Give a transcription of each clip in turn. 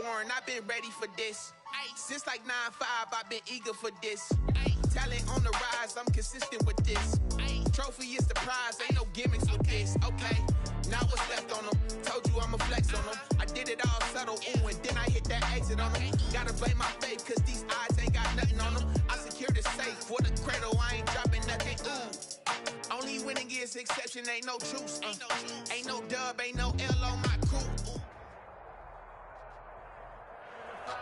born, I've been ready for this. Since like 9-5, I've been eager for this. Talent on the rise, I'm consistent with this. Trophy is the prize, ain't no gimmicks with this. Okay, now what's left on them? Told you I'ma flex on them. I did it all subtle, ooh, and then I hit that exit on them. Gotta blame my faith, cause these eyes ain't got nothing on them. I secured the safe for the cradle, I ain't dropping nothing, ooh. Only winning is exception, ain't no truce. Ain't no dub, ain't no L on my crew.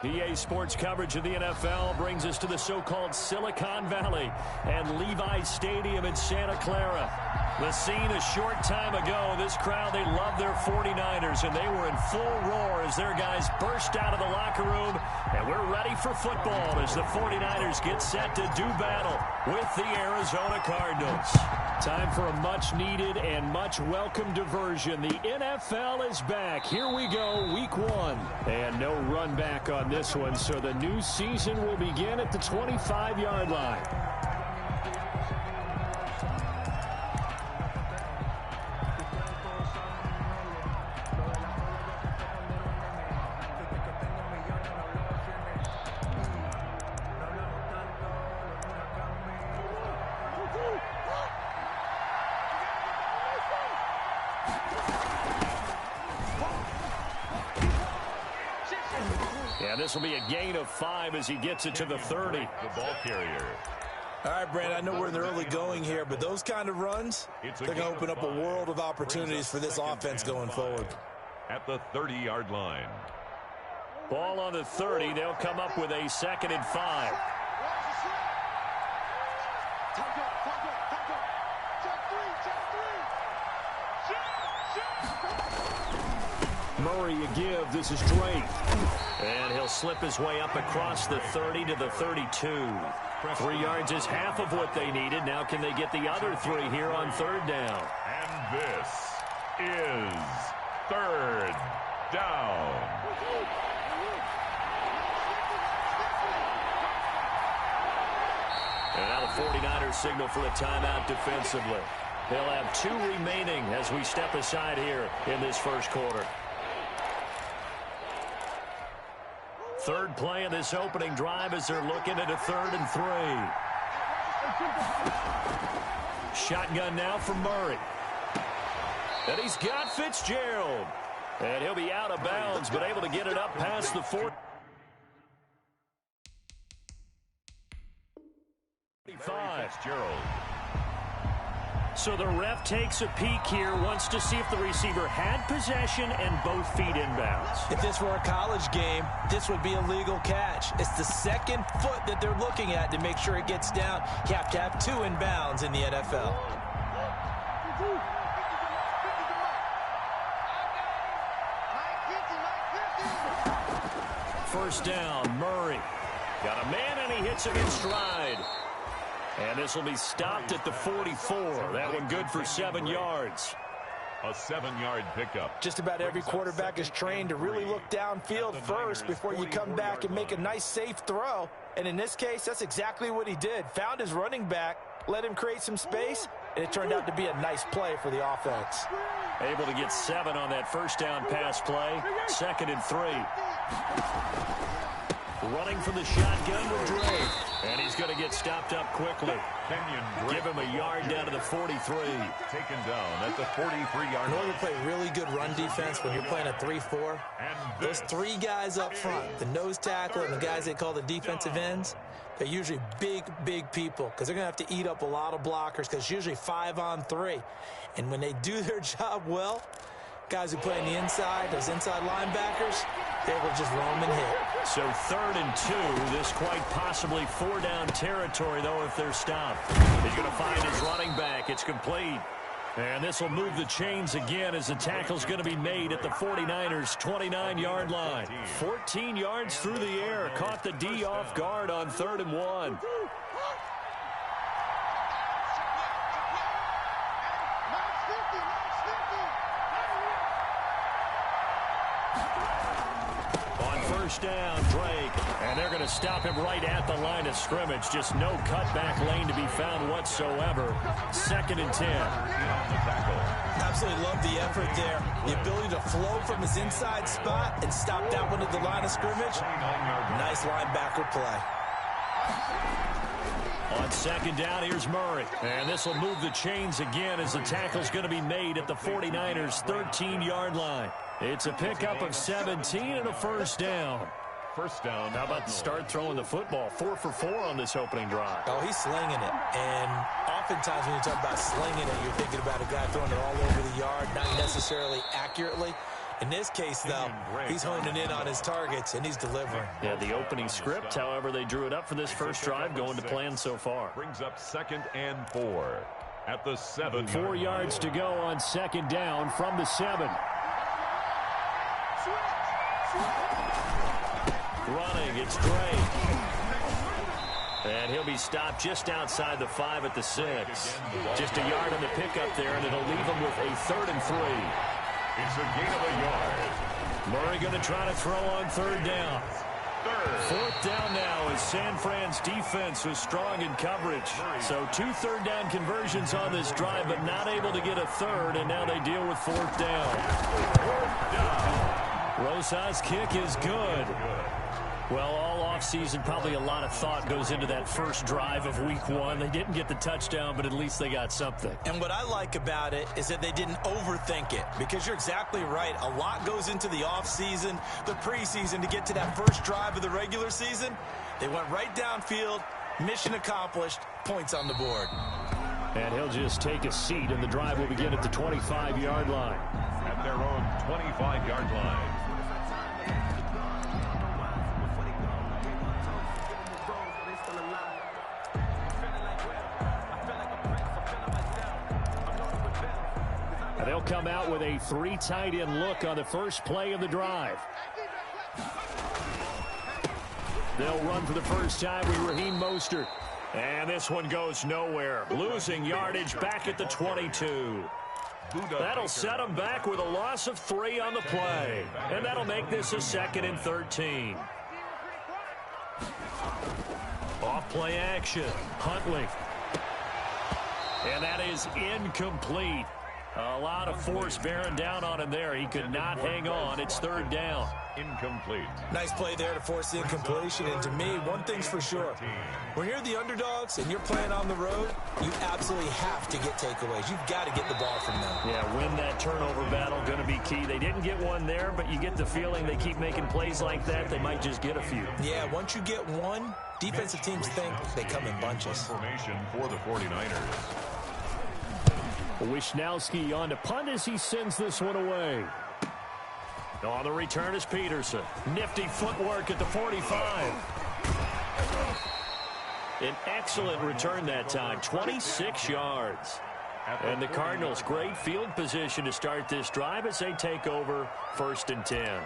EA Sports coverage of the NFL brings us to the so-called Silicon Valley and Levi's Stadium in Santa Clara. The scene a short time ago, this crowd, they love their 49ers, and they were in full roar as their guys burst out of the locker room, and we're ready for football as the 49ers get set to do battle with the Arizona Cardinals. Time for a much-needed and much-welcome diversion. The NFL is back. Here we go, week 1. And no run back on this one, so the new season will begin at the 25-yard line. This will be a gain of 5 as he gets it to the 30. The ball carrier. All right, Brad, I know we're in the early going here, but those kind of runs, they're going to open up a world of opportunities for this offense going forward. At the 30-yard line. Ball on the 30. They'll come up with a 2nd and 5. Murray a give. This is Drake. And he'll slip his way up across the 30 to the 32. 3 yards is half of what they needed. Now can they get the other 3 here on 3rd down? And this is 3rd down. And now the 49ers signal for a timeout defensively. They'll have 2 remaining as we step aside here in this first quarter. 3rd play of this opening drive as they're looking at a 3rd and 3. Shotgun now for Murray. And he's got Fitzgerald. And he'll be out of bounds, but able to get it up past the 45. Fitzgerald. So the ref takes a peek here, wants to see if the receiver had possession and both feet inbounds. If this were a college game, this would be a legal catch. It's the 2nd foot that they're looking at to make sure it gets down. You have to have 2 inbounds in the NFL. First down, Murray. Got a man, and he hits him in stride. And this will be stopped at the 44. That one good for 7 yards. A 7-yard pickup. Just about every quarterback is trained to really look downfield first before you come back and make a nice, safe throw. And in this case, that's exactly what he did. Found his running back, let him create some space, and it turned out to be a nice play for the offense. Able to get 7 on that first down pass play. 2nd and 3. Running from the shotgun with Drake. And he's going to get stopped up quickly. Kenyon Give him a yard down to the 43. Taken down at the 43-yard In line. order to play really good run defense when you're playing a 3-4, those 3 guys up front, the nose tackle and the guys they call the defensive ends, they're usually big, big people because they're going to have to eat up a lot of blockers because it's usually 5 on 3. And when they do their job well, guys who play on the inside, those inside linebackers, they will just roam and hit. So 3rd and 2. This quite possibly 4-down territory, though, if they're stopped. He's going to find his running back. It's complete. And this will move the chains again as the tackle's going to be made at the 49ers' 29-yard line. 14 yards through the air. Caught the D off guard on 3rd and 1. first down, Drake. And they're going to stop him right at the line of scrimmage. Just no cutback lane to be found whatsoever. 2nd and 10. Absolutely love the effort there. The ability to flow from his inside spot and stop that one at the line of scrimmage. Nice linebacker play. On 2nd down, here's Murray. And this will move the chains again as the tackle's going to be made at the 49ers' 13-yard line. It's a pickup of 17 and a first down. First down. How about to start throwing the football? 4 for 4 on this opening drive. Oh, he's slinging it. And oftentimes when you talk about slinging it, you're thinking about a guy throwing it all over the yard, not necessarily accurately. In this case, though, he's honing in on his targets, and he's delivering. Yeah, the opening script, however they drew it up for this first drive, going to plan so far. Brings up 2nd and 4 at the 7. 4 yards to go on 2nd down from the 7. Running, it's Drake. And he'll be stopped just outside the 5 at the 6. Just a yard on the pickup there, and it'll leave him with a 3rd and 3. It's a gain of a yard. Murray going to try to throw on 3rd down. 4th down now as San Fran's defense was strong in coverage. So 2 3rd down conversions on this drive, but not able to get a 3rd, and now they deal with 4th down. 4th down. Rosas' kick is good. Well, all offseason, probably a lot of thought goes into that first drive of week 1. They didn't get the touchdown, but at least they got something. And what I like about it is that they didn't overthink it, because you're exactly right. A lot goes into the offseason, the preseason, to get to that first drive of the regular season. They went right downfield, mission accomplished, points on the board. And he'll just take a seat, and the drive will begin at the 25-yard line. At their own 25-yard line. They'll come out with a 3 tight end look on the first play of the drive. They'll run for the first time with Raheem Mostert. And this one goes nowhere. Losing yardage back at the 22. That'll set them back with a loss of 3 on the play. And that'll make this a 2nd and 13. Off play action. Huntley. And that is incomplete. A lot of force bearing down on him there. He could not hang on. It's 3rd down. Incomplete. Nice play there to force the incompletion. And to me, one thing's for sure. When you're the underdogs and you're playing on the road, you absolutely have to get takeaways. You've got to get the ball from them. Yeah, win that turnover battle, going to be key. They didn't get one there, but you get the feeling they keep making plays like that, they might just get a few. Yeah, once you get one, defensive teams think they come in bunches. Formation for the 49ers. Wisnowski on to punt as he sends this one away. On the return is Peterson. Nifty footwork at the 45. An excellent return that time, 26 yards. And the Cardinals, great field position to start this drive as they take over 1st and 10.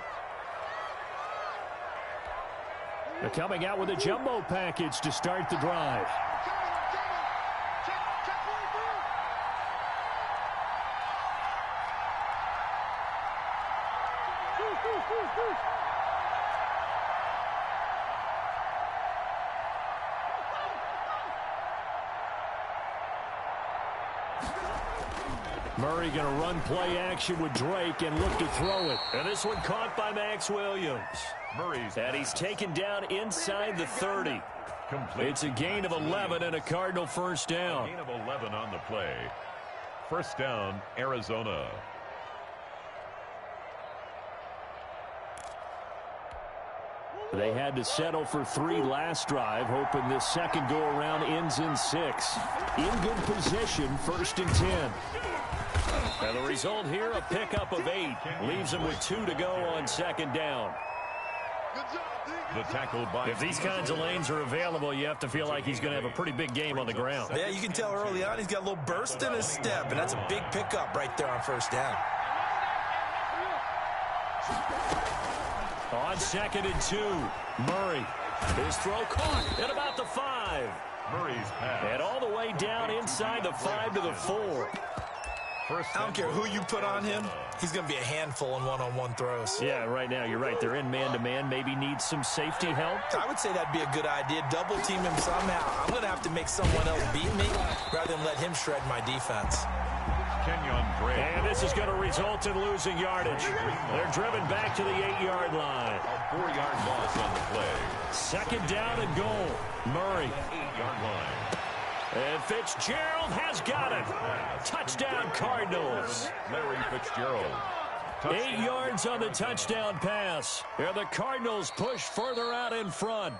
They're coming out with a jumbo package to start the drive. Murray going to run play action with Drake and look to throw it. And this one caught by Max Williams. And he's taken down inside the 30. Complete. It's a gain of 11 and a Cardinal first down. A gain of 11 on the play. First down, Arizona. They had to settle for 3 last drive, hoping this second go-around ends in 6. In good position, 1st and 10. And the result here, a pickup of 8. Leaves them with 2 to go on 2nd down. The tackle by if these kinds of lanes are available, you have to feel like he's going to have a pretty big game on the ground. Yeah, you can tell early on he's got a little burst in his step, and that's a big pickup right there on 1st down. On 2nd and 2, Murray. His throw caught at about the 5. Murray's pass. And all the way down inside the 5 to the 4. I don't care who you put on him, he's going to be a handful in one-on-one throws. Yeah, right now, you're right. They're in man-to-man. Maybe need some safety help. I would say that'd be a good idea. Double team him somehow. I'm going to have to make someone else beat me rather than let him shred my defense. And this is going to result in losing yardage. They're driven back to the 8-yard line. A 4-yard loss on the play. Second down and goal. Murray. 8-yard line. And Fitzgerald has got it. Touchdown, Cardinals. Larry Fitzgerald. 8 yards on the touchdown pass. And the Cardinals push further out in front.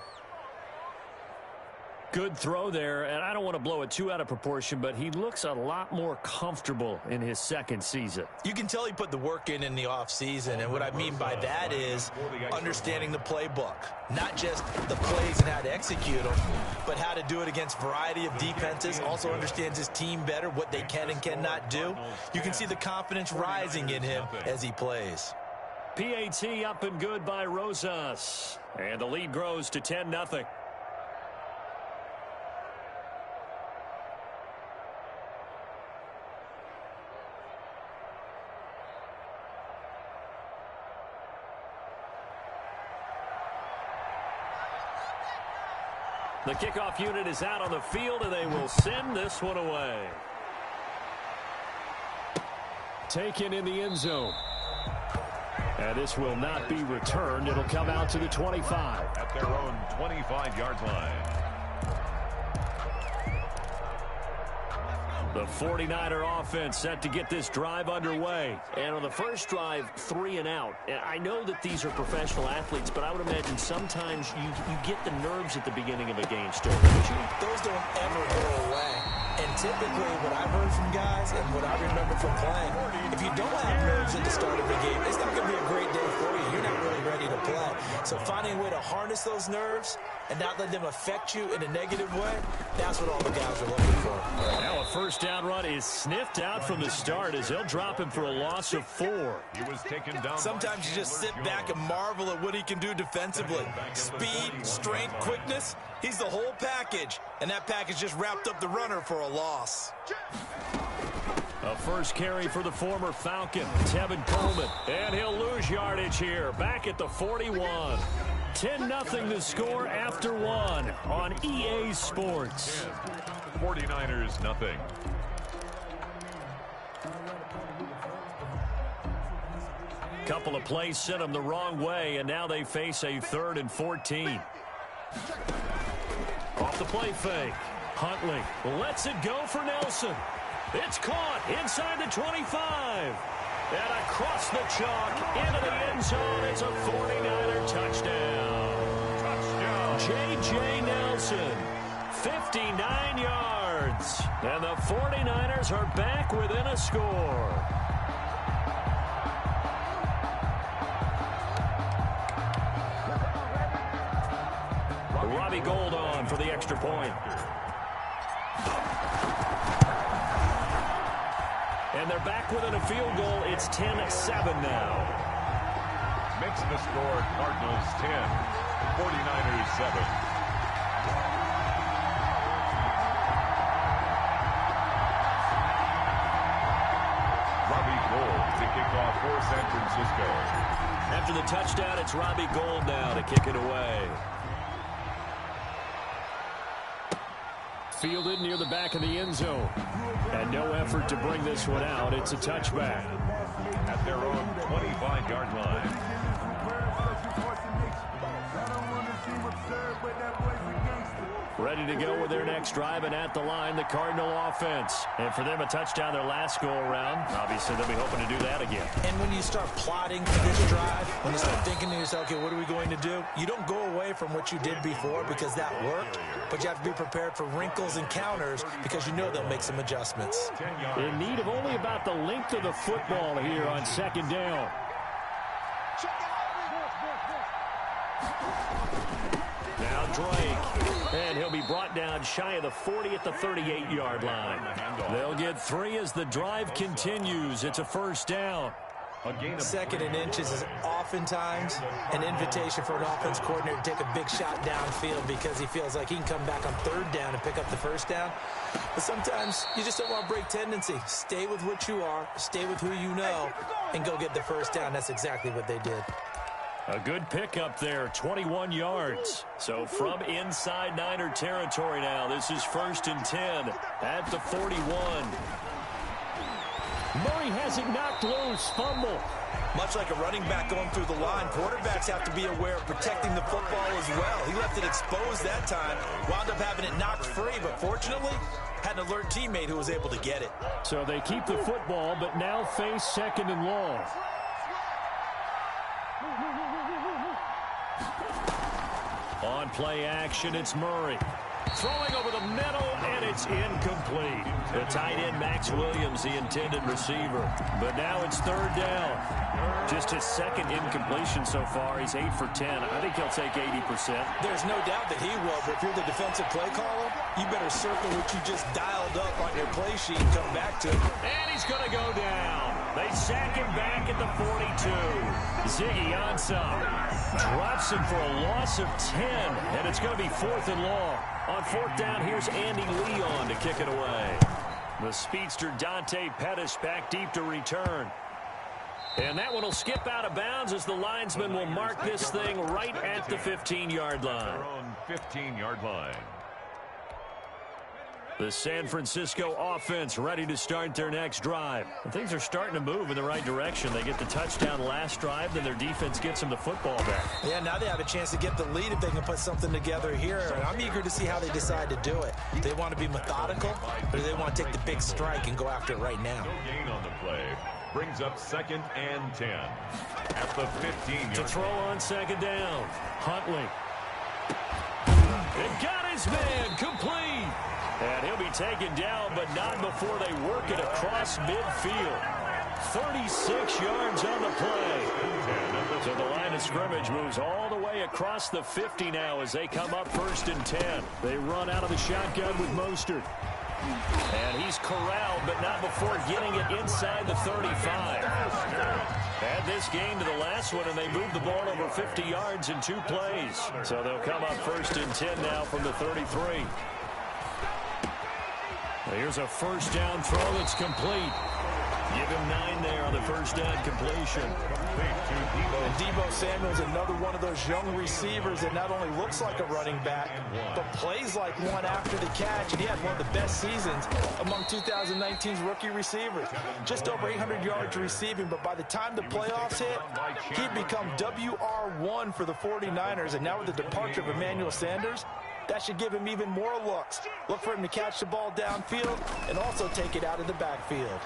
Good throw there, and I don't want to blow it too out of proportion, but he looks a lot more comfortable in his second season. You can tell he put the work in the offseason, and what I mean by that is understanding the playbook. Not just the plays and how to execute them, but how to do it against a variety of defenses. Also understands his team better, what they can and cannot do. You can see the confidence rising in him as he plays. PAT up and good by Rosas, and the lead grows to 10-0. The kickoff unit is out on the field, and they will send this one away. Taken in the end zone. And this will not be returned. It'll come out to the 25. At their own 25-yard line. The 49er offense set to get this drive underway. And on the first drive, 3 and out. And I know that these are professional athletes, but I would imagine sometimes you get the nerves at the beginning of a game still. Those don't ever go away. And typically what I've heard from guys and what I remember from playing, if you don't have nerves at the start of the game, it's not going to be a great day for you. You're not really ready to play. So finding a way to harness those nerves and not let them affect you in a negative way, that's what all the guys are looking for. Now a first down run is sniffed out from the start as they'll drop him for a loss of 4. He was taken down. Sometimes you just sit back and marvel at what he can do defensively. Speed, strength, quickness, he's the whole package. And that package just wrapped up the runner for a loss. A first carry for the former Falcon, Tevin Coleman. And he'll lose yardage here, back at the 41. 10-0 the score after 1 on EA Sports. 49ers nothing. Couple of plays sent them the wrong way, and now they face a 3rd and 14. Off the play fake. Huntley lets it go for Nelson. It's caught inside the 25. And across the chalk into the end zone. It's a 49er touchdown. J.J. Nelson, 59 yards. And the 49ers are back within a score. Robbie Gould on for the extra point. And they're back within a field goal. It's 10-7 now. Makes the score Cardinals 10, 49ers 7. Robbie Gould to kick off for San Francisco. After the touchdown, it's Robbie Gould now to kick it away. Fielded near the back of the end zone. And no effort to bring this one out. It's a touchback. At their own 25-yard line. Ready to go with their next drive, and at the line, the Cardinal offense. And for them, a touchdown their last go-around. Obviously, they'll be hoping to do that again. And when you start plotting for this drive, when you start thinking to yourself, okay, what are we going to do? You don't go away from what you did before because that worked, but you have to be prepared for wrinkles and counters because you know they'll make some adjustments. In need of only about the length of the football here on second down. Now Drake. And he'll be brought down shy of the 40 at the 38-yard line. They'll get 3 as the drive continues. It's a first down. A gain of 2nd and inches is oftentimes an invitation for an offense coordinator to take a big shot downfield because he feels like he can come back on 3rd down and pick up the 1st down. But sometimes you just don't want to break tendency. Stay with what you are, stay with who you know, and go get the 1st down. That's exactly what they did. A good pickup there, 21 yards. So from inside Niner territory now, this is 1st and 10 at the 41. Murray has it knocked loose, fumble. Much like a running back going through the line, quarterbacks have to be aware of protecting the football as well. He left it exposed that time, wound up having it knocked free, but fortunately, had an alert teammate who was able to get it. So they keep the football, but now face 2nd and long. On play action, it's Murray. Throwing over the middle, and it's incomplete. The tight end, Max Williams, the intended receiver. But now it's 3rd down. Just his 2nd incompletion so far. He's 8 for 10. I think he'll take 80%. There's no doubt that he will, but if you're the defensive play caller, you better circle what you just dialed up on your play sheet and come back to it. And he's going to go down. They sack him back at the 42. Ziggy Ansah drops him for a loss of 10, and it's going to be 4th and long. On 4th down, here's Andy Leon to kick it away. The speedster Dante Pettis back deep to return. And that one will skip out of bounds as the linesman will mark this thing right at the 15-yard line. 15-yard line. The San Francisco offense ready to start their next drive. And things are starting to move in the right direction. They get the touchdown last drive, then their defense gets them the football back. Yeah, now they have a chance to get the lead if they can put something together here. And I'm eager to see how they decide to do it. Do they want to be methodical, or do they want to take the big strike and go after it right now? No gain on the play. Brings up 2nd and 10. At the 15-yard To throw on 2nd down. Huntley. And got his man complete. And he'll be taken down, but not before they work it across midfield. 36 yards on the play. So the line of scrimmage moves all the way across the 50 now as they come up 1st and 10. They run out of the shotgun with Mostert. And he's corralled, but not before getting it inside the 35. Add this game to the last one, and they moved the ball over 50 yards in 2 plays. So they'll come up 1st and 10 now from the 33. Here's a 1st down throw that's complete. Give him 9 there on the 1st down completion. And Deebo Samuel's another one of those young receivers that not only looks like a running back, but plays like one after the catch. And he had one of the best seasons among 2019's rookie receivers. Just over 800 yards receiving, but by the time the playoffs hit, he'd become WR1 for the 49ers. And now with the departure of Emmanuel Sanders, that should give him even more looks. Look for him to catch the ball downfield and also take it out of the backfield.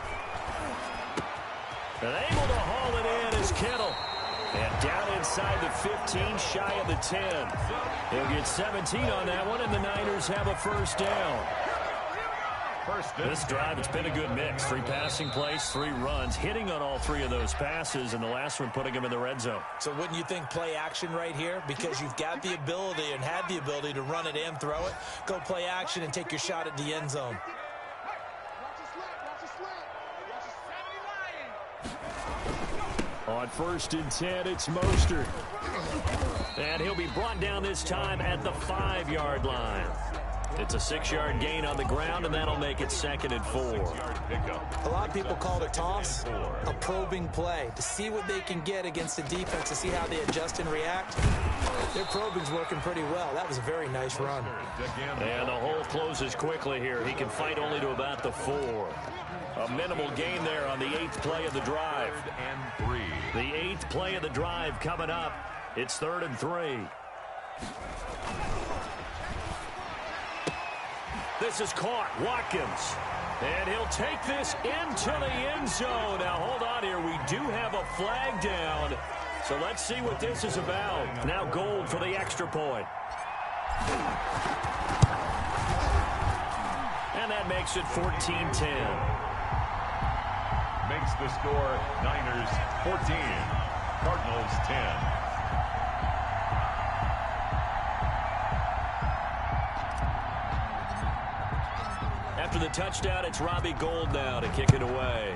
And able to haul it in is Kittle. And down inside the 15, shy of the 10. He'll get 17 on that one, and the Niners have a 1st down. This drive, it's been a good mix. 3 passing plays, 3 runs, hitting on all 3 of those passes, and the last one putting him in the red zone. So wouldn't you think play action right here? Because you've got the ability and had the ability to run it and throw it. Go play action and take your shot at the end zone. On 1st and 10, it's Mostert. And he'll be brought down this time at the 5-yard line. It's a 6-yard gain on the ground, and that'll make it 2nd and 4. A lot of people call it a toss, a probing play, to see what they can get against the defense, to see how they adjust and react. Their probing's working pretty well. That was a very nice run. And the hole closes quickly here. He can fight only to about the 4. A minimal gain there on the 8th play of the drive. The 8th play of the drive coming up. It's 3rd and 3. This is caught. Watkins. And he'll take this into the end zone. Now, hold on here. We do have a flag down. So let's see what this is about. Now Gold for the extra point. And that makes it 14-10. Makes the score Niners 14, Cardinals 10. After the touchdown, it's Robbie Gould now to kick it away.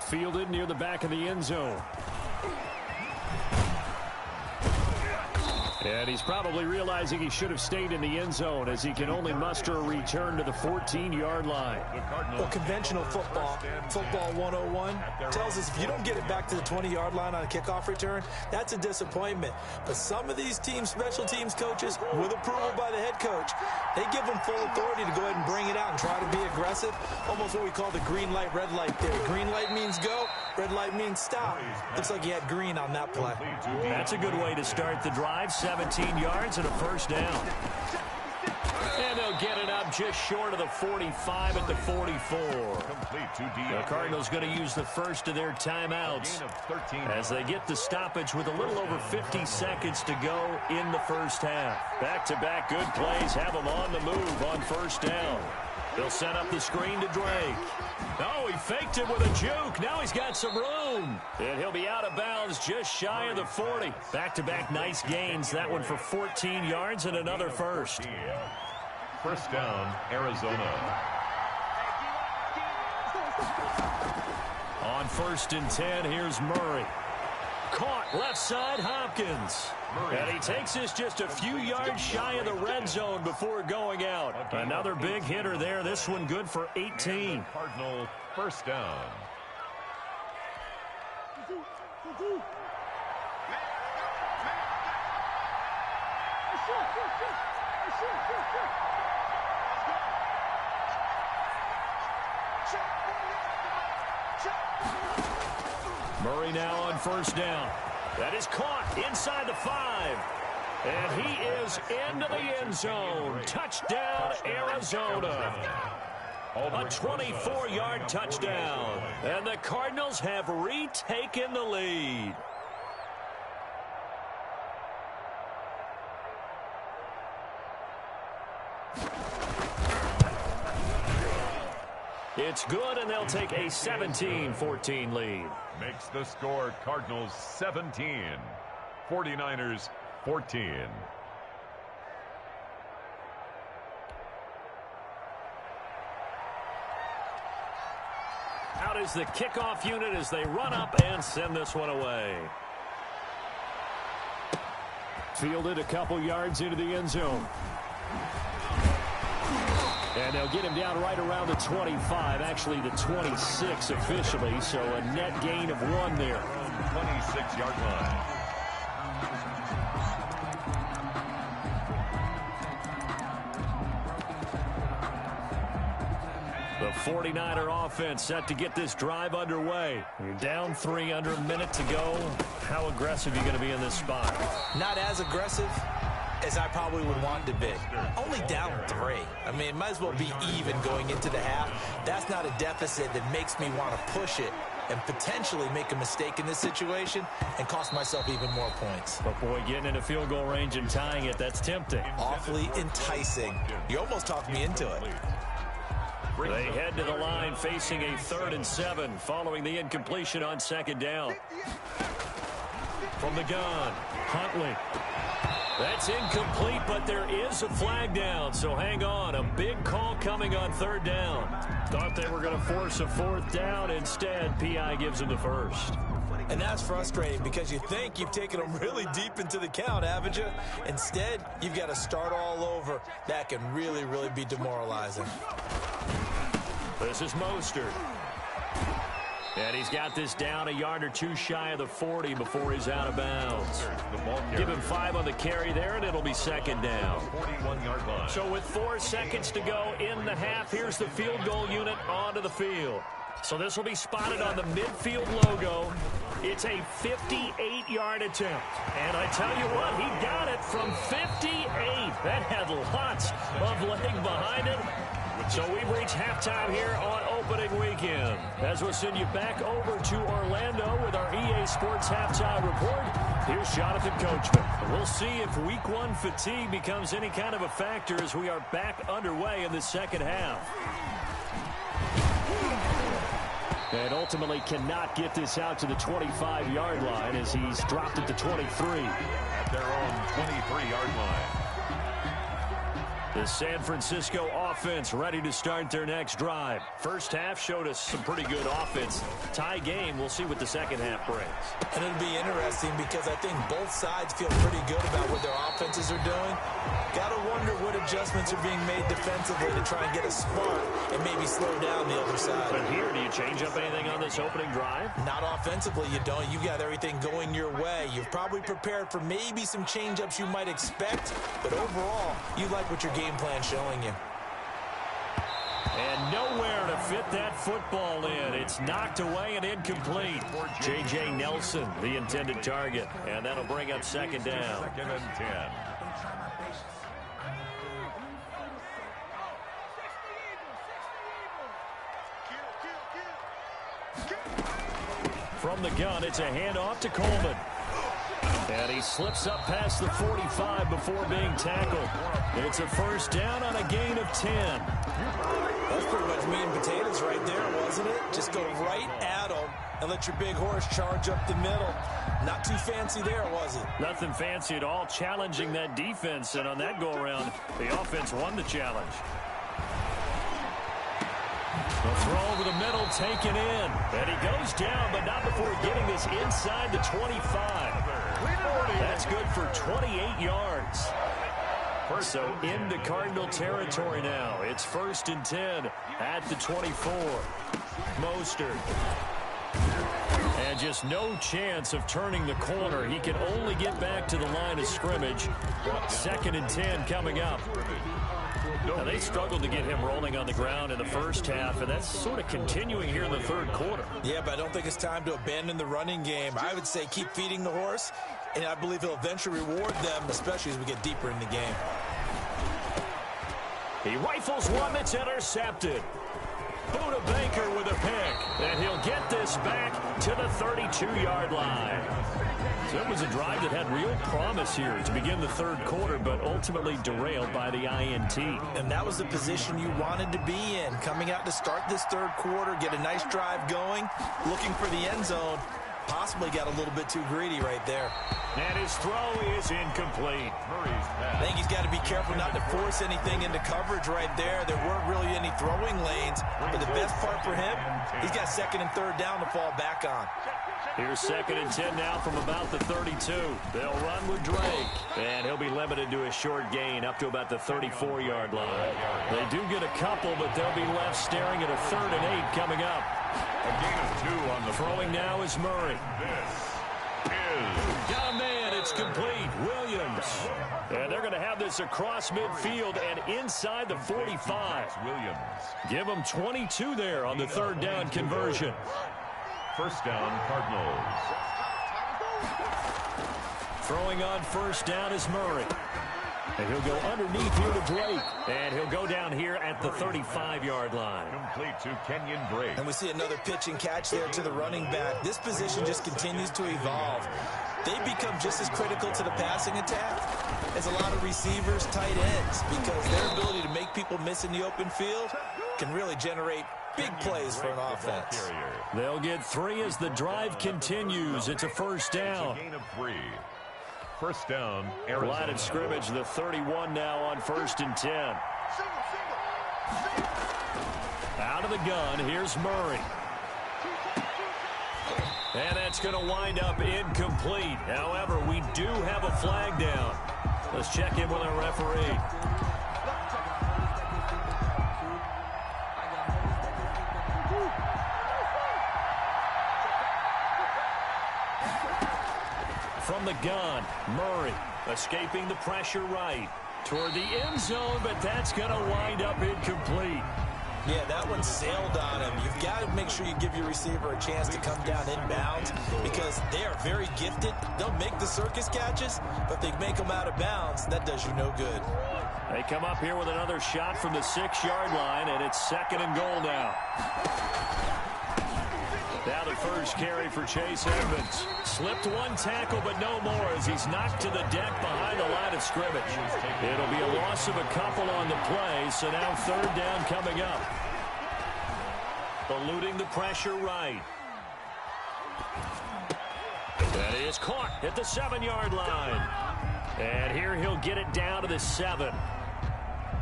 Fielded near the back of the end zone. And he's probably realizing he should have stayed in the end zone as he can only muster a return to the 14-yard line. Well, conventional football 101, tells us if you don't get it back to the 20-yard line on a kickoff return, that's a disappointment. But some of these teams, special teams coaches, with approval by the head coach, they give them full authority to go ahead and bring it out and try to be aggressive. Almost what we call the green light, red light theory. Green light means go, red light means stop. Looks like he had green on that play. That's a good way to start the drive. 17 yards and a first down. And they'll get it up just short of the 45 at the 44. The Cardinals going to use the first of their timeouts as they get the stoppage with a little over 50 seconds to go in the first half. Back-to-back good plays have them on the move on first down. They'll set up the screen to Drake. Oh, he faked it with a juke. Now he's got some room. And he'll be out of bounds just shy of the 40. Back-to-back nice gains. That one for 14 yards and another first. First down, Arizona. On 1st and 10, here's Murray. Caught left side, Hopkins. And he takes this just a few yards shy of the red zone before going out. Another big hitter there. This one good for 18. Cardinal first down. Murray now on first down. That is caught inside the 5. And he is into the end zone. Touchdown, Arizona. A 24-yard touchdown. And the Cardinals have retaken the lead. It's good, and they'll take a 17-14 lead. Makes the score Cardinals 17, 49ers 14. Out is the kickoff unit as they run up and send this one away. Fielded a couple yards into the end zone. And they'll get him down right around the 25, actually the 26 officially, so a net gain of 1 there. 26-yard line. The 49er offense set to get this drive underway. You're down 3 under a minute to go. How aggressive are you going to be in this spot? Not as aggressive as I probably would want to be. Only down 3. I mean, it might as well be even going into the half. That's not a deficit that makes me want to push it and potentially make a mistake in this situation and cost myself even more points. But boy, getting into field goal range and tying it, that's tempting. Awfully enticing. You almost talked me into it. They head to the line facing a 3rd and 7 following the incompletion on 2nd down. From the gun, Huntley. That's incomplete, but there is a flag down, so hang on. A big call coming on 3rd down. Thought they were going to force a 4th down. Instead, P.I. gives them the first. And that's frustrating because you think you've taken them really deep into the count, haven't you? Instead, you've got to start all over. That can really, really be demoralizing. This is Mostert. And he's got this down a yard or 2 shy of the 40 before he's out of bounds. Give him 5 on the carry there, and it'll be 2nd down. 41-yard line. So with 4 seconds to go in the half, here's the field goal unit onto the field. So this will be spotted on the midfield logo. It's a 58-yard attempt. And I tell you what, he got it from 58. That had lots of leg behind it. So we've reached halftime here on opening weekend. As we'll send you back over to Orlando with our EA Sports halftime report, here's Jonathan Coachman. We'll see if week 1 fatigue becomes any kind of a factor as we are back underway in the second half. And ultimately cannot get this out to the 25-yard line as he's dropped at the 23. At their own 23-yard line. The San Francisco offense ready to start their next drive. First half showed us some pretty good offense. Tie game, we'll see what the second half brings. And it'll be interesting because I think both sides feel pretty good about what their offenses are doing. Got to wonder what adjustments are being made defensively to try and get a spark and maybe slow down the other side. But here, do you change up anything on this opening drive? Not offensively, you don't. You got everything going your way. You've probably prepared for maybe some change-ups you might expect, but overall, you like what your game plan's showing you. And nowhere to fit that football in. It's knocked away and incomplete. J.J. Nelson, the intended target. And that'll bring up second down. 2nd and 10. From the gun, it's a handoff to Coleman. And he slips up past the 45 before being tackled. It's a first down on a gain of 10. That's pretty much meat and potatoes right there, wasn't it? Just go right at him and let your big horse charge up the middle. Not too fancy there, was it? Nothing fancy at all, challenging that defense. And on that go-around, the offense won the challenge. The throw over the middle, taken in. And he goes down, but not before getting this inside the 25. That's good for 28 yards. So into Cardinal territory now. It's 1st and 10 at the 24. Mostert. And just no chance of turning the corner. He can only get back to the line of scrimmage. 2nd and 10 coming up. Now, they struggled to get him rolling on the ground in the first half, and that's sort of continuing here in the third quarter. Yeah, but I don't think it's time to abandon the running game. I would say keep feeding the horse, and I believe he'll eventually reward them, especially as we get deeper in the game. He rifles one that's intercepted. Buda Baker with a pick, and he'll get this back to the 32-yard line. So it was a drive that had real promise here to begin the third quarter, but ultimately derailed by the INT. And that was the position you wanted to be in. Coming out to start this third quarter, get a nice drive going, looking for the end zone. Possibly got a little bit too greedy right there. And his throw is incomplete. I think he's got to be careful not to force anything into coverage right there. There weren't really any throwing lanes. But the best part for him, he's got 2nd and 3rd down to fall back on. Here's 2nd and 10 now from about the 32. They'll run with Drake. And he'll be limited to a short gain up to about the 34-yard line. They do get a couple, but they'll be left staring at a 3rd and 8 coming up. A gain of 2 on the throwing now is Murray. This is Got a man. It's complete. Williams. And they're going to have this across midfield and inside the 45. Williams. Give them 22 there on the 3rd down conversion. 1st down, Cardinals. Throwing on 1st down is Murray. And he'll go underneath here to Drake. And he'll go down here at the 35-yard line. Complete to Kenyon Drake. And we see another pitch and catch there to the running back. This position just continues to evolve. They become just as critical to the passing attack as a lot of receivers, tight ends, because their ability to make people miss in the open field can really generate big plays for an offense. They'll get 3 as the drive continues. It's a 1st down. Gain of 3. 1st down, Arizona. Line of scrimmage, the 31 now on 1st and 10. Out of the gun, here's Murray. And that's going to wind up incomplete. However, we do have a flag down. Let's check in with our referee. From the gun, Murray escaping the pressure right toward the end zone, but that's going to wind up incomplete. Yeah, that one sailed on him. You've got to make sure you give your receiver a chance to come down inbounds because they are very gifted. They'll make the circus catches, but they make them out of bounds. That does you no good. They come up here with another shot from the 6-yard line, and it's 2nd and goal now. Now the first carry for Chase Edmonds. Slipped one tackle, but no more as he's knocked to the deck behind the line of scrimmage. It'll be a loss of a couple on the play, so now 3rd down coming up. Eluding the pressure right. That is caught at the 7-yard line. And here he'll get it down to the 7.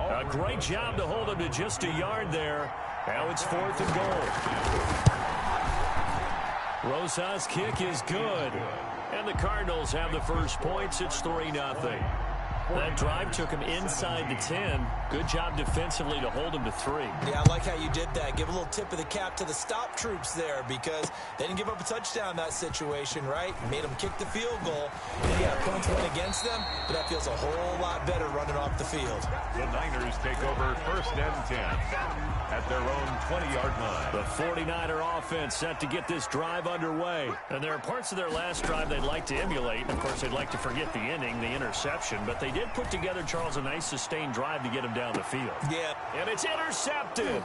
A great job to hold him to just a yard there. Now it's 4th and goal. Rosas' kick is good. And the Cardinals have the first points. It's 3-0. That drive took him inside the 10. Good job defensively to hold him to 3. Yeah, I like how you did that. Give a little tip of the cap to the stop troops there because they didn't give up a touchdown in that situation, right? Made them kick the field goal. And yeah, points went against them, but that feels a whole lot better running off the field. The Niners take over 1st and 10 at their own 20-yard line. The 49er offense set to get this drive underway. And there are parts of their last drive they'd like to emulate. And of course, they'd like to forget the inning, the interception. But they did put together, Charles, a nice sustained drive to get him down the field. Yeah. And it's intercepted.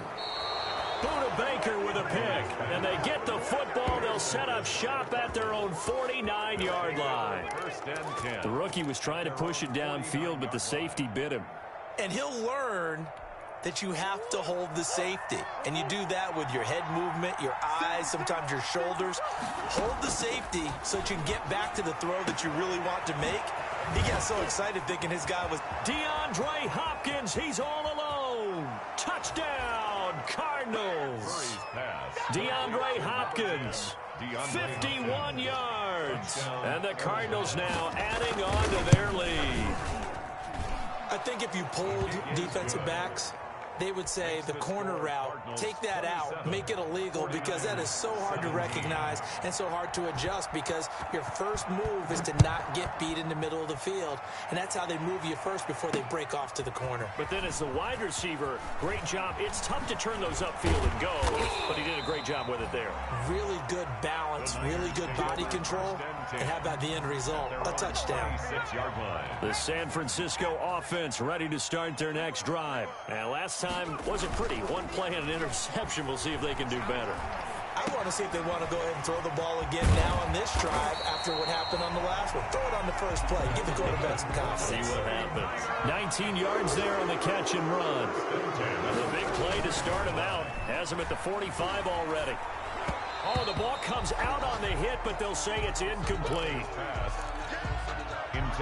Buda Baker with a pick. And they get the football. They'll set up shop at their own 49-yard line. 1st and 10. The rookie was trying to push it downfield, but the safety bit him. And he'll learn that you have to hold the safety. And you do that with your head movement, your eyes, sometimes your shoulders. Hold the safety so that you can get back to the throw that you really want to make. He got so excited thinking his guy was DeAndre Hopkins. He's all alone. Touchdown, Cardinals. DeAndre Hopkins, 51 yards. And the Cardinals now adding on to their lead. I think if you polled defensive backs, they would say the corner route, take that out, make it illegal, because that is so hard to recognize and so hard to adjust because your first move is to not get beat in the middle of the field, and that's how they move you first before they break off to the corner. But then as the wide receiver, great job. It's tough to turn those upfield and go, but he did a great job with it there. Really good balance, really good body control, and how about the end result? A touchdown. 6-yard line. The San Francisco offense ready to start their next drive. And last time wasn't pretty. One play and an interception. We'll see if they can do better. I want to see if they want to go ahead and throw the ball again now on this drive after what happened on the last one. Throw it on the first play. Give the quarterback some confidence. See what happens. 19 yards there on the catch and run. The big play to start him out. Has him at the 45 already. Oh, the ball comes out on the hit, but they'll say it's incomplete.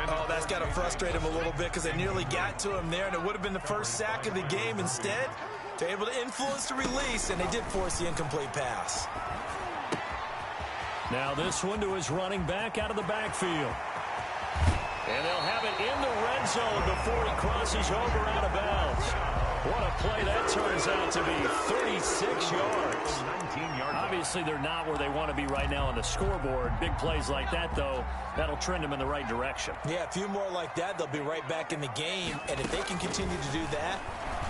Oh, that's got to frustrate him a little bit because they nearly got to him there, and it would have been the first sack of the game. Instead, they're able to influence the release, and they did force the incomplete pass. Now this one to his running back out of the backfield. And they'll have it in the red zone before he crosses over out of bounds. What a play that turns out to be. 36 yards. Obviously, they're not where they want to be right now on the scoreboard. Big plays like that, though, that'll trend them in the right direction. Yeah, a few more like that, they'll be right back in the game. And if they can continue to do that,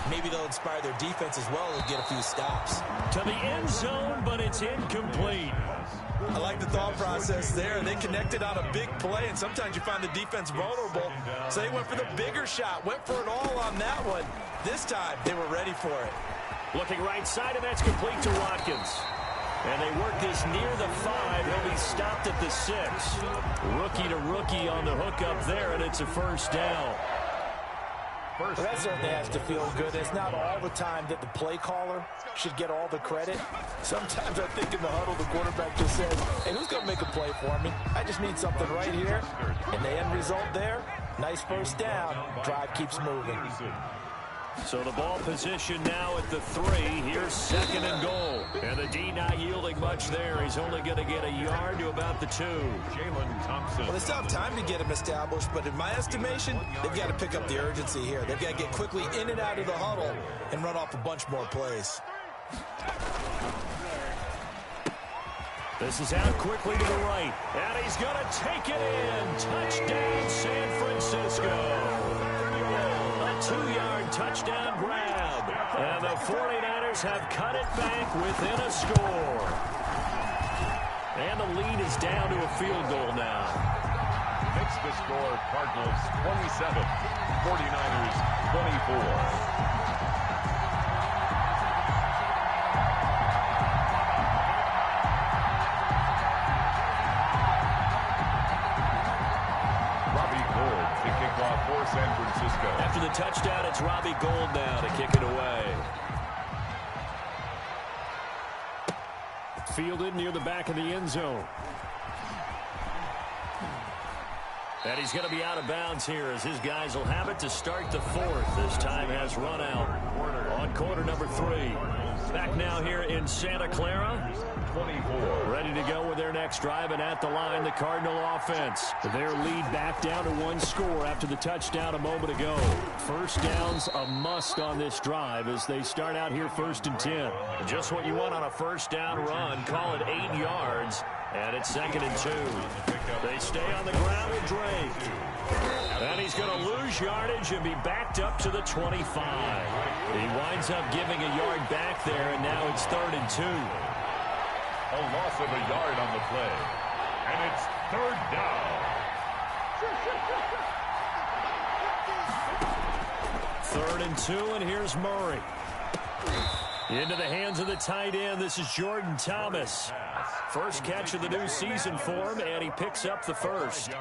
maybe they'll inspire their defense as well and get a few stops. To the end zone, but it's incomplete. I like the thought process there. They connected on a big play, and sometimes you find the defense vulnerable. So they went for the bigger shot, went for it all on that one. This time, they were ready for it. Looking right side, and that's complete to Watkins. And they work this near the 5. He'll be stopped at the 6. Rookie to rookie on the hook up there, and it's a first down. Well, that certainly has to feel good. It's not all the time that the play caller should get all the credit. Sometimes I think in the huddle, the quarterback just says, hey, who's going to make a play for me? I just need something right here. And the end result there, nice first down. Drive keeps moving. So the ball position now at the 3. Here's 2nd and goal. And the D not yielding much there. He's only going to get a yard to about the 2. Jalen Thompson. Well, they still have time to get him established, but in my estimation, they've got to pick up the urgency here. They've got to get quickly in and out of the huddle and run off a bunch more plays. This is out quickly to the right. And he's going to take it in. Touchdown, San Francisco. A 2-yard touchdown grab. And the 49ers have cut it back within a score. And the lead is down to a field goal now. Makes the score Cardinals 27, 49ers 24. For San Francisco. After the touchdown, it's Robbie Gould now to kick it away. Fielded near the back of the end zone. And he's going to be out of bounds here as his guys will have it to start the fourth. This time has run out on quarter number 3. Back now here in Santa Clara. 24. Ready to go with their next drive, and at the line, the Cardinal offense. Their lead back down to 1 score after the touchdown a moment ago. First down's a must on this drive as they start out here 1st and 10. Just what you want on a first down run. Call it 8 yards, and it's 2nd and 2. They stay on the ground with Drake. And he's going to lose yardage and be backed up to the 25. He winds up giving a yard back there, and now it's 3rd and 2. A loss of a yard on the play. And it's 3rd down. 3rd and 2, and here's Murray. Into the hands of the tight end. This is Jordan Thomas. First catch of the new season for him, and he picks up the first.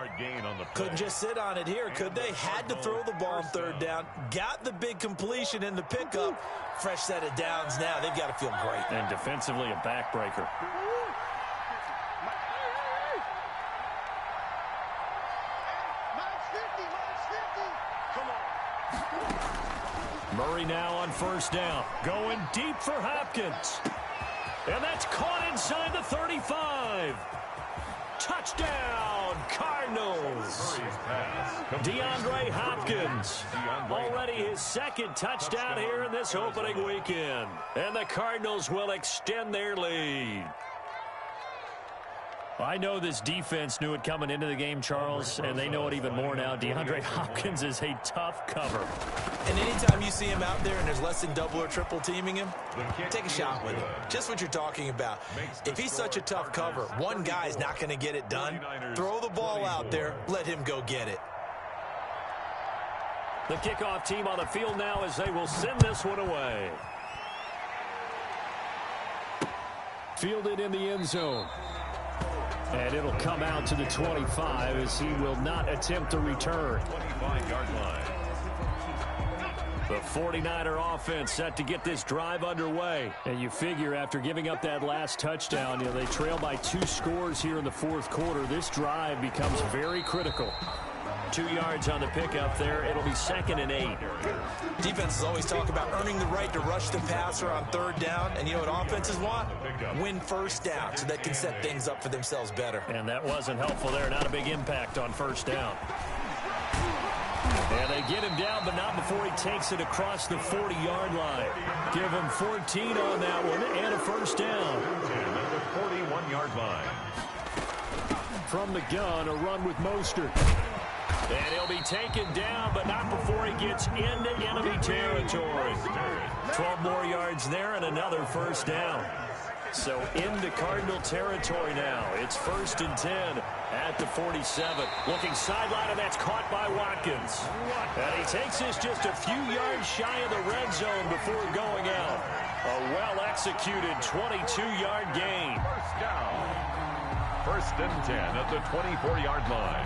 Couldn't just sit on it here, could they? Had to throw the ball on 3rd down. Got the big completion in the pickup. Fresh set of downs now. They've got to feel great. And defensively, a backbreaker. Murray now on 1st down. Going deep for Hopkins. And that's caught inside the 35. Touchdown, Cardinals. DeAndre Hopkins. Already his 2nd touchdown here in this opening weekend. And the Cardinals will extend their lead. I know this defense knew it coming into the game, Charles, and they know it even more now. DeAndre Hopkins is a tough cover. And anytime you see him out there and there's less than double or triple teaming him, take a shot with him. Just what you're talking about. If he's such a tough cover, one guy's not going to get it done. Throw the ball out there. Let him go get it. The kickoff team on the field now as they will send this one away. Fielded in the end zone. And it'll come out to the 25 as he will not attempt to return. 25-yard line. The 49er offense set to get this drive underway. And you figure after giving up that last touchdown, they trail by 2 scores here in the 4th quarter. This drive becomes very critical. 2 yards on the pickup there. It'll be 2nd and 8. Defenses always talk about earning the right to rush the passer on 3rd down. And you know what offenses want? Win 1st down so they can set things up for themselves better. And that wasn't helpful there. Not a big impact on 1st down. And they get him down, but not before he takes it across the 40-yard line. Give him 14 on that one and a 1st down. And at the 41-yard line. From the gun, a run with Mostert. And he'll be taken down, but not before he gets into enemy territory. 12 more yards there and another 1st down. So into Cardinal territory now. It's 1st and 10 at the 47. Looking sideline, and that's caught by Watkins. And he takes this just a few yards shy of the red zone before going out. A well-executed 22-yard gain. 1st down. 1st and 10 at the 24-yard line.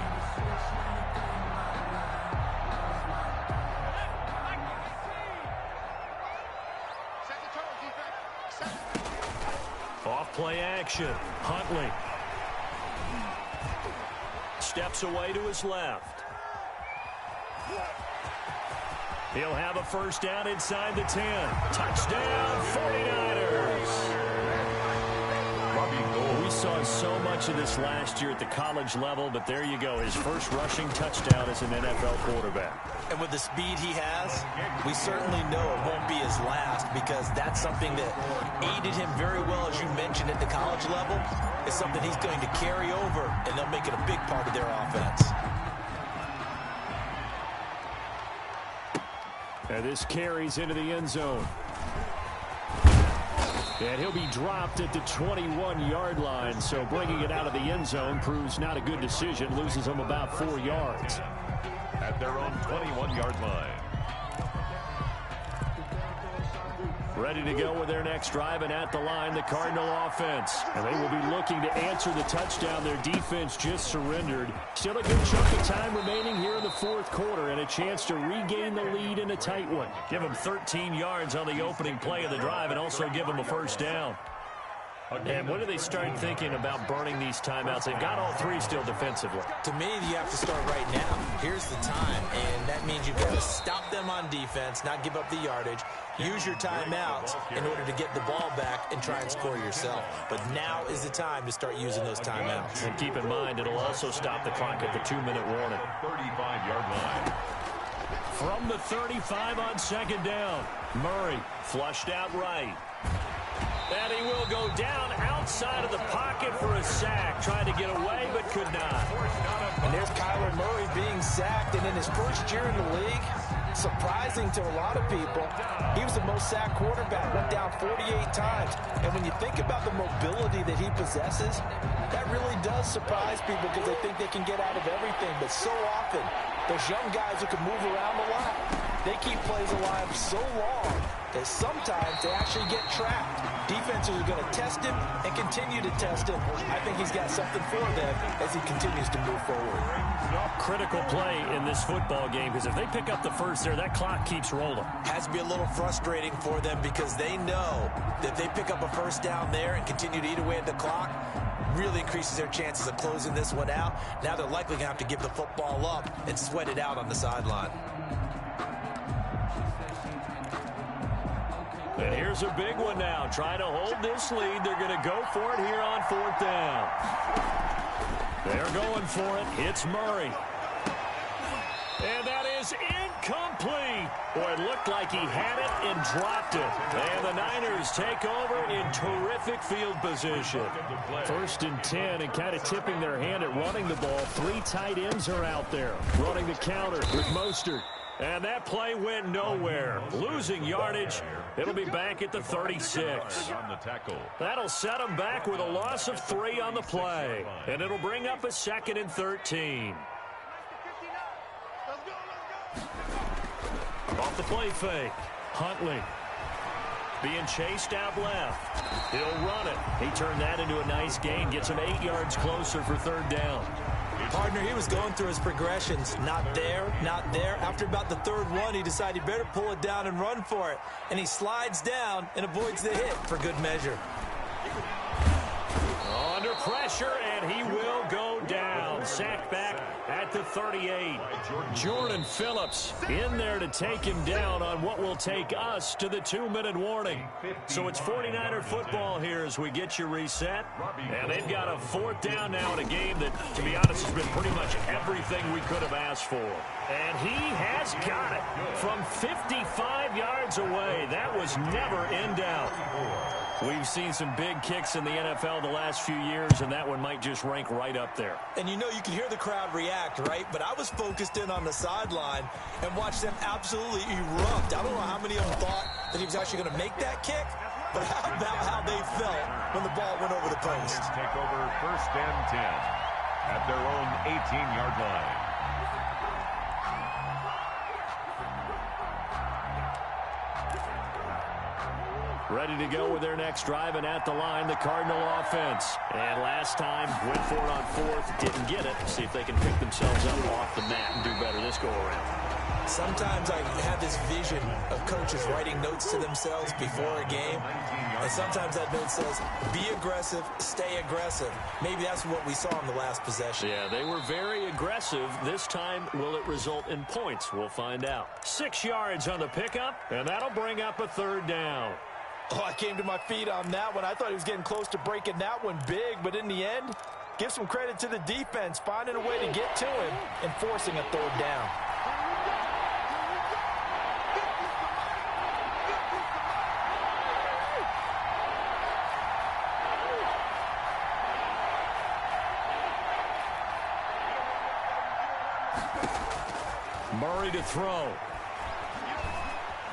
Off-play action. Huntley. Steps away to his left. He'll have a 1st down inside the 10. Touchdown, 49ers. We saw so much of this last year at the college level, but there you go. His first rushing touchdown as an NFL quarterback. And with the speed he has, we certainly know it won't be his last because that's something that aided him very well, as you mentioned, at the college level. It's something he's going to carry over, and they'll make it a big part of their offense. And this carries into the end zone. And he'll be dropped at the 21-yard line, so bringing it out of the end zone proves not a good decision. Loses him about 4 yards. At their own 21-yard line. Ready to go with their next drive, and at the line, the Cardinal offense. And they will be looking to answer the touchdown their defense just surrendered. Still a good chunk of time remaining here in the 4th quarter, and a chance to regain the lead in a tight one. Give them 13 yards on the opening play of the drive, and also give them a 1st down. And when do they start thinking about burning these timeouts? They've got all three still defensively. To me, you have to start right now. Here's the time, and that means you've got to stop them on defense, not give up the yardage, use your timeouts in order to get the ball back and try and score yourself. But now is the time to start using those timeouts. And keep in mind, it'll also stop the clock at the 2-minute warning. 35-yard line. From the 35 on second down, Murray flushed out right. And he will go down outside of the pocket for a sack. Trying to get away, but could not. And there's Kyler Murray being sacked. And in his first year in the league, surprising to a lot of people, he was the most sacked quarterback, went down 48 times. And when you think about the mobility that he possesses, that really does surprise people because they think they can get out of everything. But so often, those young guys who can move around a lot, they keep plays alive so long that sometimes they actually get trapped. Defenses are going to test him and continue to test him. I think he's got something for them as he continues to move forward. Critical play in this football game because if they pick up the first there, that clock keeps rolling. Has to be a little frustrating for them because they know that if they pick up a first down there and continue to eat away at the clock, really increases their chances of closing this one out. Now they're likely going to have to give the football up and sweat it out on the sideline. And here's a big one now. Trying to hold this lead. They're going to go for it here on fourth down. They're going for it. It's Murray. And that is incomplete. Boy, it looked like he had it and dropped it. And the Niners take over in terrific field position. 1st and 10 and kind of tipping their hand at running the ball. 3 tight ends are out there running the counter with Mostert. And that play went nowhere. Losing yardage. It'll be back at the 36. That'll set them back with a loss of 3 on the play. And it'll bring up a 2nd and 13. Off the play fake. Huntley being chased out left. He'll run it. He turned that into a nice gain. Gets him 8 yards closer for 3rd down. Partner, he was going through his progressions. Not there, not there. After about the 3rd one, he decided he better pull it down and run for it. And he slides down and avoids the hit for good measure. Under pressure, and he will go down. Sacked back at the 38. Jordan Phillips in there to take him down on what will take us to the 2-minute warning. So it's 49er football here as we get you reset. And they've got a 4th down now in a game that, to be honest, has been pretty much everything we could have asked for. And he has got it from 55 yards away. That was never in doubt. We've seen some big kicks in the NFL the last few years, and that one might just rank right up there. And you know, you can hear the crowd react, right? But I was focused in on the sideline and watched them absolutely erupt. I don't know how many of them thought that he was actually going to make that kick, but how about how they felt when the ball went over the post? Take over 1st and 10 at their own 18-yard line. Ready to go with their next drive, and at the line, the Cardinal offense. And last time, went for it on 4th, didn't get it. See if they can pick themselves up off the mat and do better this go-around. Sometimes I have this vision of coaches writing notes to themselves before a game, and sometimes that note says, be aggressive, stay aggressive. Maybe that's what we saw in the last possession. Yeah, they were very aggressive. This time, will it result in points? We'll find out. 6 yards on the pickup, and that'll bring up a 3rd down. Oh, I came to my feet on that one. I thought he was getting close to breaking that one big, but in the end, give some credit to the defense, finding a way to get to him and forcing a 3rd down. Murray to throw.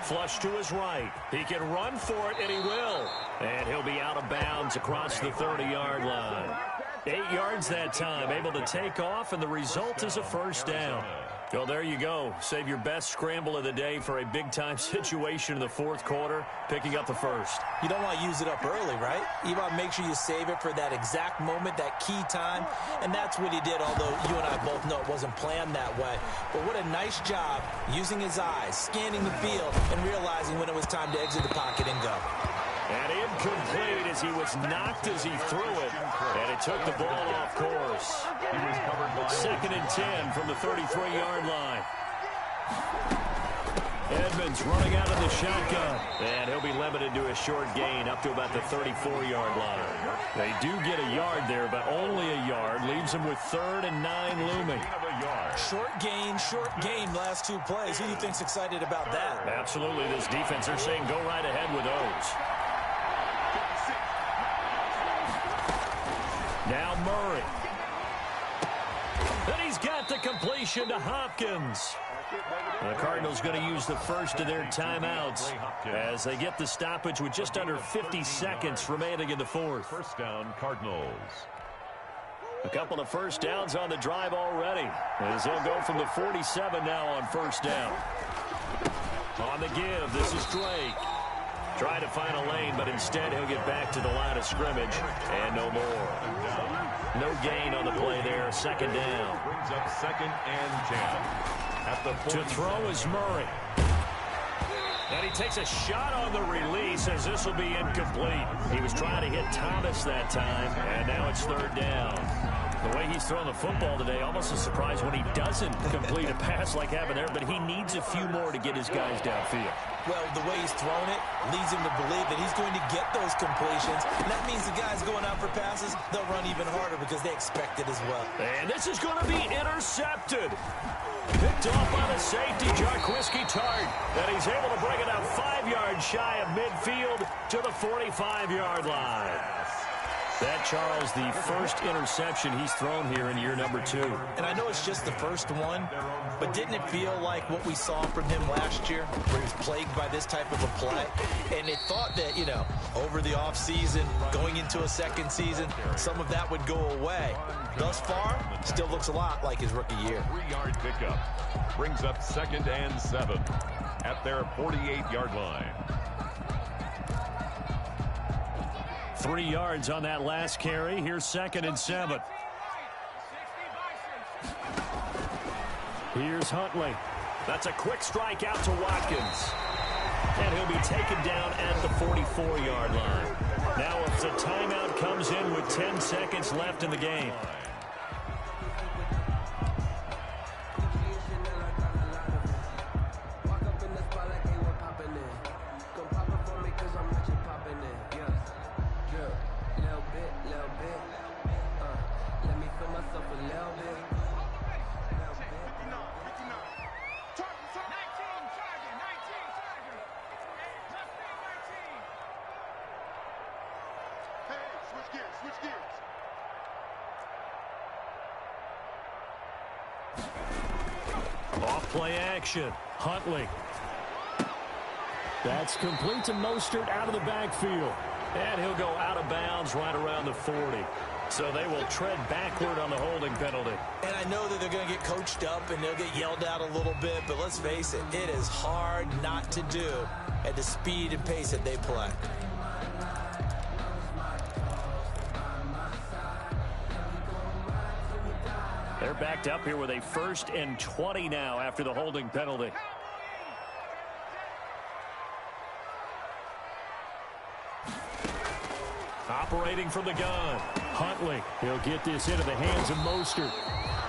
Flush to his right. He can run for it, and he will. And he'll be out of bounds across the 30-yard line. 8 yards that time, able to take off, and the result is a 1st down. Well, there you go. Save your best scramble of the day for a big-time situation in the 4th quarter, picking up the 1st. You don't want to use it up early, right? You want to make sure you save it for that exact moment, that key time, and that's what he did, although you and I both know it wasn't planned that way. But what a nice job using his eyes, scanning the field, and realizing when it was time to exit the pocket and go. And incomplete as he was knocked as he threw it. And it took the ball off course. Second and 10 from the 33-yard line. Edmonds running out of the shotgun. And he'll be limited to a short gain up to about the 34-yard line. They do get a yard there, but only a yard. Leaves them with 3rd and 9 looming. Short gain, last 2 plays. Who do you think's excited about that? Absolutely. This defense, they're saying go right ahead with those. Now Murray. And he's got the completion to Hopkins. The Cardinals going to use the first of their timeouts as they get the stoppage with just under 50 seconds remaining in the fourth. First down, Cardinals. A couple of first downs on the drive already, as they'll go from the 47 now on first down. On the give, this is Drake. Trying to find a lane, but instead he'll get back to the line of scrimmage, and no more. No gain on the play there, second down. Brings up 2nd and 10. To throw is Murray. And he takes a shot on the release as this will be incomplete. He was trying to hit Thomas that time, and now it's 3rd down. The way he's thrown the football today, almost a surprise when he doesn't complete a pass like happened there, but he needs a few more to get his guys downfield. Well, the way he's thrown it leads him to believe that he's going to get those completions. And that means the guys going out for passes, they'll run even harder because they expect it as well. And this is going to be intercepted. Picked off by the safety, Jarquiski Tart. And he's able to bring it out 5 yards shy of midfield to the 45-yard line. That, Charles, the first interception he's thrown here in year number 2. And I know it's just the first one, but didn't it feel like what we saw from him last year, where he was plagued by this type of a play? And they thought that, you know, over the offseason, going into a second season, some of that would go away. Thus far, still looks a lot like his rookie year. 3-yard pickup. Brings up 2nd and 7 at their 48-yard line. 3 yards on that last carry. Here's 2nd and 7. Here's Huntley. That's a quick strike out to Watkins. And he'll be taken down at the 44-yard line. Now if the timeout comes in with 10 seconds left in the game. Off-play action. Huntley. That's complete to Mostert out of the backfield. And he'll go out of bounds right around the 40. So they will tread backward on the holding penalty. And I know that they're going to get coached up and they'll get yelled at a little bit, but let's face it, it is hard not to do at the speed and pace that they play. They're backed up here with a 1st and 20 now after the holding penalty. Operating from the gun. Huntley. He'll get this into the hands of Mostert.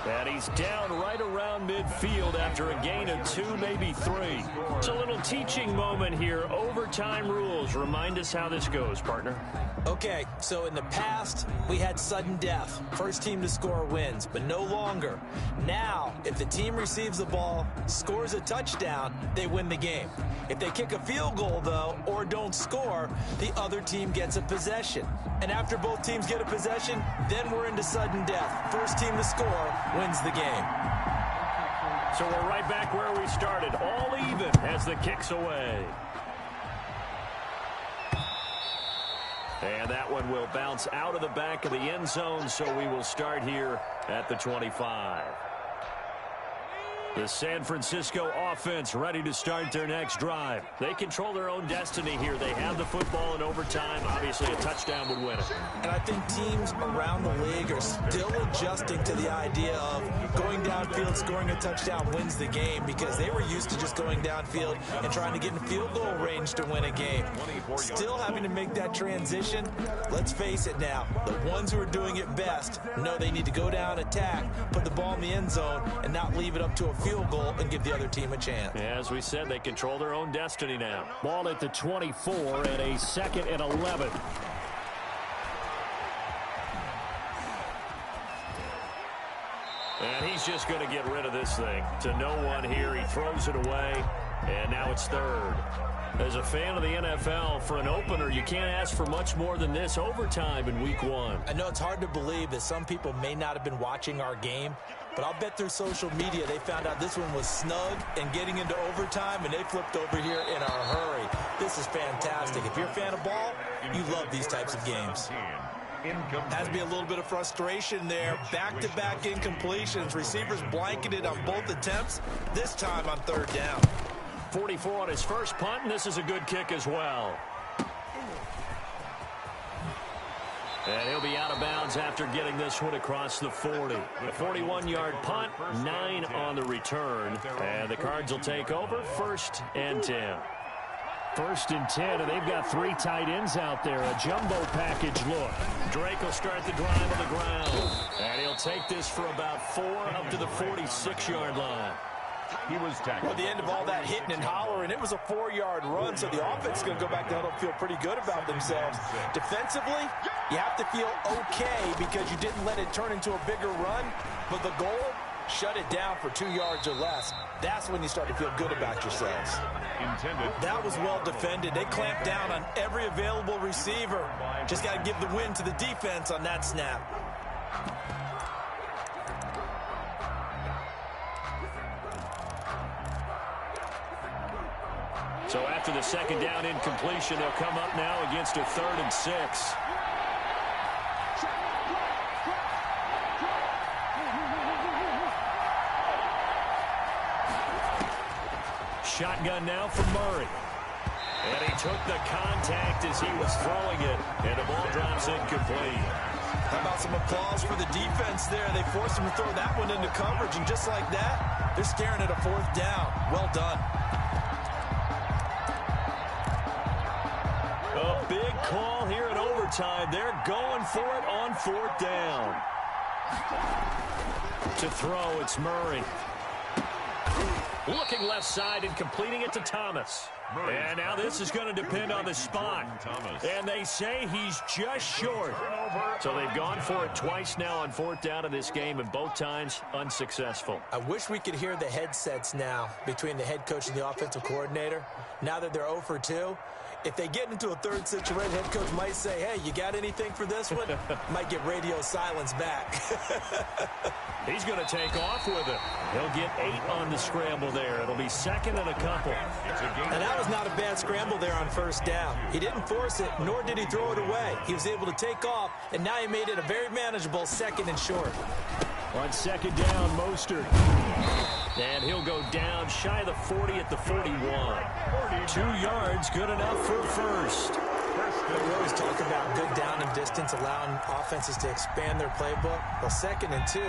And he's down right around midfield after a gain of 2, maybe 3. It's a little teaching moment here. Overtime rules. Remind us how this goes, partner. Okay, so in the past, we had sudden death. First team to score wins, but no longer. Now, if the team receives the ball, scores a touchdown, they win the game. If they kick a field goal, though, or don't score, the other team gets a possession. And after both teams get a possession, then we're into sudden death. First team to score wins the game. So we're right back where we started, all even as the kick's away. And that one will bounce out of the back of the end zone, so we will start here at the 25. The San Francisco offense ready to start their next drive. They control their own destiny here. They have the football in overtime. Obviously, a touchdown would win it. And I think teams around the league are still adjusting to the idea of going down downfield, scoring a touchdown wins the game because they were used to just going downfield and trying to get in field goal range to win a game. Still having to make that transition. Let's face it now, the ones who are doing it best know they need to go down, attack, put the ball in the end zone, and not leave it up to a field goal and give the other team a chance. Yeah, as we said, they control their own destiny now. Ball at the 24 and a 2nd and 11. And he's just going to get rid of this thing. To no one here, he throws it away, and now it's 3rd. As a fan of the NFL, for an opener, you can't ask for much more than this overtime in week 1. I know it's hard to believe that some people may not have been watching our game, but I'll bet through social media they found out this one was snug and getting into overtime, and they flipped over here in a hurry. This is fantastic. If you're a fan of ball, you love these types of games. Has to be a little bit of frustration there. Back-to-back incompletions. Receivers blanketed on both attempts, this time on 3rd down. 44 on his first punt, and this is a good kick as well. And he'll be out of bounds after getting this one across the 40. A 41-yard punt, 9 on the return. And the Cards will take over, 1st and 10. 1st and 10, and they've got 3 tight ends out there. A jumbo package look. Drake will start the drive on the ground. And he'll take this for about 4 up to the 46-yard line. He was tackled. At the end of all that hitting and hollering, it was a 4-yard run, so the offense is going to go back to huddle and feel pretty good about themselves. Defensively, you have to feel okay because you didn't let it turn into a bigger run, but the goal, shut it down for 2 yards or less. That's when you start to feel good about yourselves. That was well defended. They clamped down on every available receiver. Just got to give the win to the defense on that snap. So after the 2nd down incompletion, they'll come up now against a 3rd and 6. Shotgun now for Murray. And he took the contact as he was throwing it, and the ball drops incomplete. How about some applause for the defense there? They forced him to throw that one into coverage, and just like that, they're staring at a 4th down. Well done. A big call here in overtime. They're going for it on 4th down. To throw, it's Murray. Looking left side and completing it to Thomas. And now this is going to depend on the spot. And they say he's just short. So they've gone for it twice now on 4th down in this game, and both times unsuccessful. I wish we could hear the headsets now between the head coach and the offensive coordinator. Now that they're 0 for 2, if they get into a 3rd situation, head coach might say, hey, you got anything for this one? Might get radio silence back. He's going to take off with it. He'll get 8 on the scramble there. It'll be 2nd and a couple. And that was not a bad scramble there on 1st down. He didn't force it, nor did he throw it away. He was able to take off, and now he made it a very manageable 2nd and short. On 2nd down, Mostert. And he'll go down shy of the 40 at the 41. 2 yards, good enough for 1st. We always talk about good down and distance, allowing offenses to expand their playbook. Well, 2nd and 2,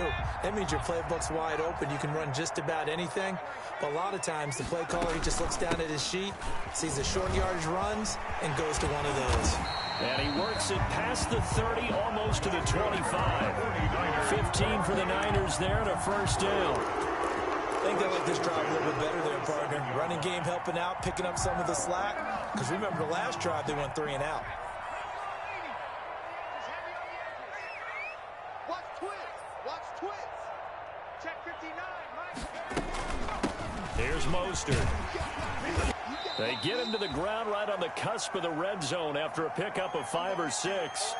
that means your playbook's wide open. You can run just about anything. But a lot of times, the play caller, he just looks down at his sheet, sees the short yardage runs, and goes to one of those. And he works it past the 30, almost to the 25. 15 for the Niners there and a 1st down. I think they like this drive a little bit better there, partner. Running game helping out, picking up some of the slack. Because remember, the last drive, they went 3 and out. Watch twits. Check 59, Mike. Here's Mostert. They get him to the ground right on the cusp of the red zone after a pickup of 5 or 6.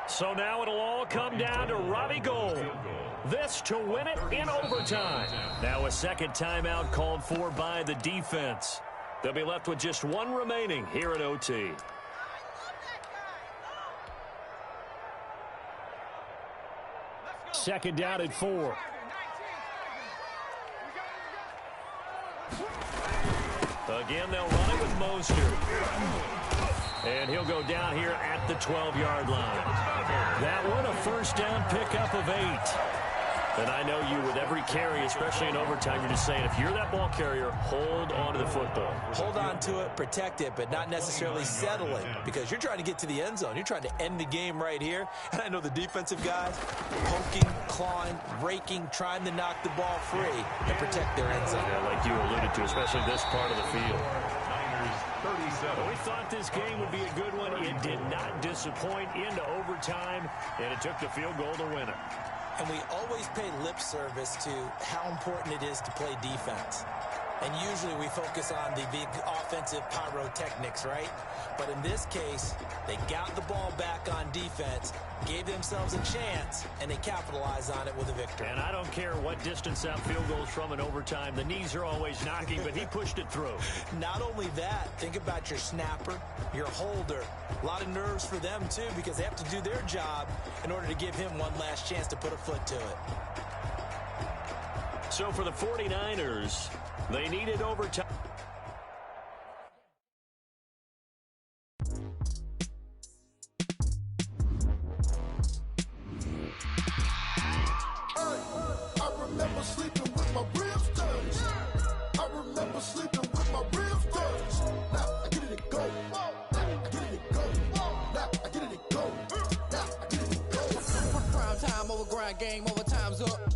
So now it'll all come down to Robbie Gould. This to win it in overtime. Now a 2nd timeout called for by the defense. They'll be left with just 1 remaining here at OT. Second down at 4. Again, they'll run it with Mostert. And he'll go down here at the 12-yard line. That one, a first down pickup of 8. And I know you, with every carry, especially in overtime, you're just saying, if you're that ball carrier, hold on to the football. Hold on to it, protect it, but not necessarily settle it, because you're trying to get to the end zone. You're trying to end the game right here. And I know the defensive guys, poking, clawing, raking, trying to knock the ball free and protect their end zone. Yeah, like you alluded to, especially this part of the field. 37. We thought this game would be a good one. It did not disappoint into overtime, and it took the field goal to win it. And we always pay lip service to how important it is to play defense. And usually we focus on the big offensive pyrotechnics, right? But in this case, they got the ball back on defense, gave themselves a chance, and they capitalized on it with a victory. And I don't care what distance that field goes from in overtime. The knees are always knocking, but he pushed it through. Not only that, think about your snapper, your holder. A lot of nerves for them, too, because they have to do their job in order to give him one last chance to put a foot to it. So for the 49ers, they needed overtime. I remember sleeping with my ribs touched. I remember sleeping with my ribs touched. Now I get it to go. Now I get it to go. Now I get it to go. Now I get it to go. Prime time over grind game, overtime's up.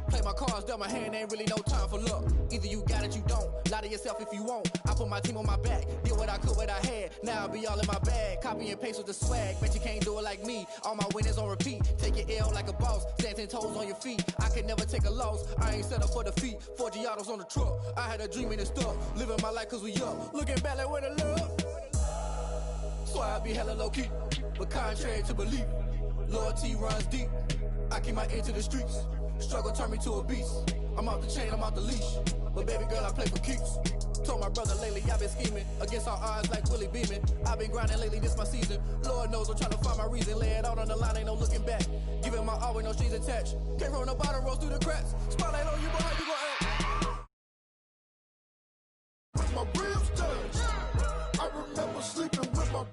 Play my cards, dealt my hand, ain't really no time for luck. Either you got it, you don't. Lie to yourself if you won't. I put my team on my back, did what I could, what I had. Now I'll be all in my bag, copy and paste with the swag. Bet you can't do it like me. All my winners on repeat. Take your L like a boss, stand 10 toes on your feet. I can never take a loss. I ain't set up for defeat. 4 Giottos on the truck. I had a dream and it stuck. Living my life cause we up. Looking back like where the love. So I be hella low key, but contrary to belief, loyalty runs deep. I keep my ear to the streets. Struggle turned me to a beast. I'm off the chain, I'm off the leash. But baby girl, I play for keeps. Told my brother lately, I've been scheming against all odds like Willie Beeman. I've been grinding lately, this my season. Lord knows I'm trying to find my reason. Lay it out on the line, ain't no looking back. Giving my all with no strings attached. Came from the bottom, rose through the cracks. Spotlight on you, boy, how you gon' act? With my ribs touched. I remember sleeping with my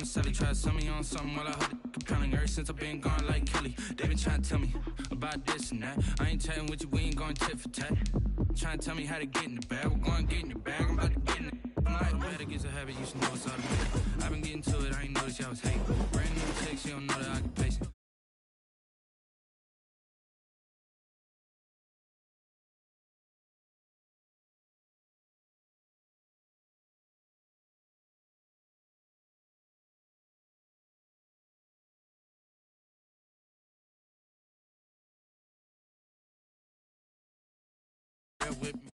the celly. Try to sell me on something while I hold it compelling. Ever since I've been gone like Kelly, they been trying to tell me about this and that. I ain't chatting with you, we ain't going tit for tat. Trying to tell me how to get in the bag. We're going to get in the bag, I'm about to get in it. I'm like, better get a habit, you should know it's automatic. I've been getting to it, I ain't noticed y'all was hating. Brand new chicks, you don't know that I can pace it. With me.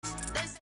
They say